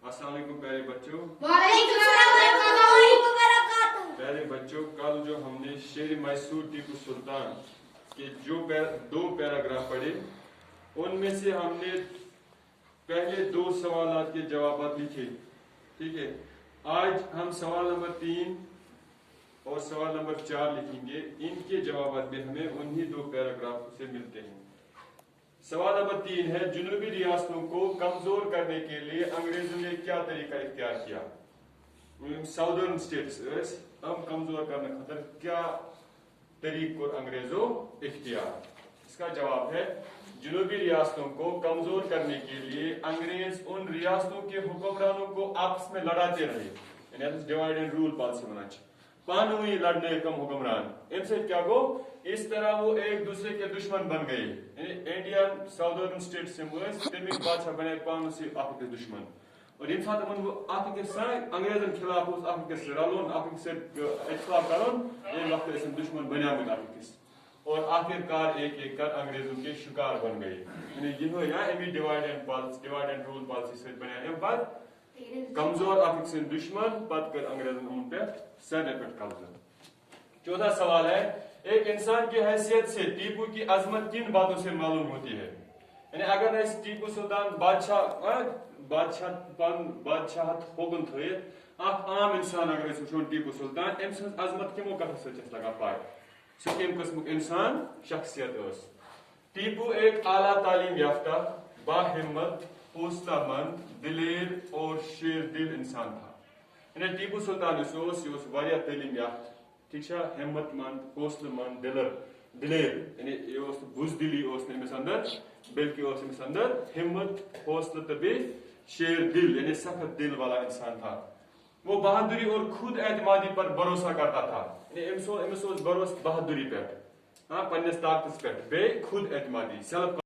अस्सलाम वालेकुम प्यारे बच्चों। प्यारे बच्चों, कल जो हमने शेर मैसूर टीपू सुल्तान के जो दो पैराग्राफ पढ़े, उनमें से हमने पहले दो सवाल के जवाब लिखे। ठीक है, आज हम सवाल नंबर 3 और सवाल नंबर 4 लिखेंगे। इनके जवाब में हमें उन्हीं दो पैराग्राफ से मिलते हैं। सवाल नंबर 3 है, जुनूबी रियासतों को कमजोर करने के लिए अंग्रेजों ने क्या तरीका इख्तियार किया? साउदर्न स्टेट्स हम कमजोर करने खातर क्या तरीक को अंग्रेजों इख्तियार? इसका जवाब है, जुनूबी रियासतों को कमजोर करने के लिए अंग्रेज उन रियासतों के हुक्मरानों को आपस में लड़ाते रहे। डिवाइड एंड रूल पॉलिसी बना पानवी लड़ने कम हुक्मरान। इनसे क्या गो, इस तरह वो एक दूसरे के दुश्मन बन गए। इंडियन साउदर्न स्टेट से तमिक बादशाह बने पान से आपके दुश्मन। और इन साथ वो आपके साथ अंग्रेजन खिलाफ उस आपके से रलोन आपके से इख्तिलाफ करोन एक वक्त ऐसे दुश्मन बना में आपके और आखिरकार एक एक कर अंग्रेजों के शिकार बन गए। यानी या एमी डिवाइड एंड रूल पॉलिसी से बना बाद कमजोर आपके से दुश्मन पद कर अंग्रेजों उन पे सर पे कब्जा। चौथा सवाल है, एक इंसान की हैसियत से टीपू की अजमत किन बातों से मालूम होती है? यानी अगर इस टीपू सुल्तान बादशाह होगन थे आम इंसान अगर वो टीपू सुल्तान अम सज अजमत किमो कथ से लगा पाए सह कम किस्म इंसान शख्सियत। टीपू एक आला तालीम याफ्ता, बाहिम्मत, हौसलामंद, दिलेर और शेर दिल इंसान था। यानी टीपू सुल्तान वारिया तालीम याफ्ता, ठीक है, हिम्मतमंद, हौसलामंद, दिलेर यानी ये बुजदिली अमिस अंदर, बल्कि अमिस अंदर हिम्मत, हौसला तो बे शेर दिल यानी सख्त दिल वाला इंसान था। वो बहादुरी और खुद एतमादी पर भरोसा करता था। अमिस भरोसा बहादुरी पे, पन्नस ताकत पे, बे खुद एतमादी, सेल्फ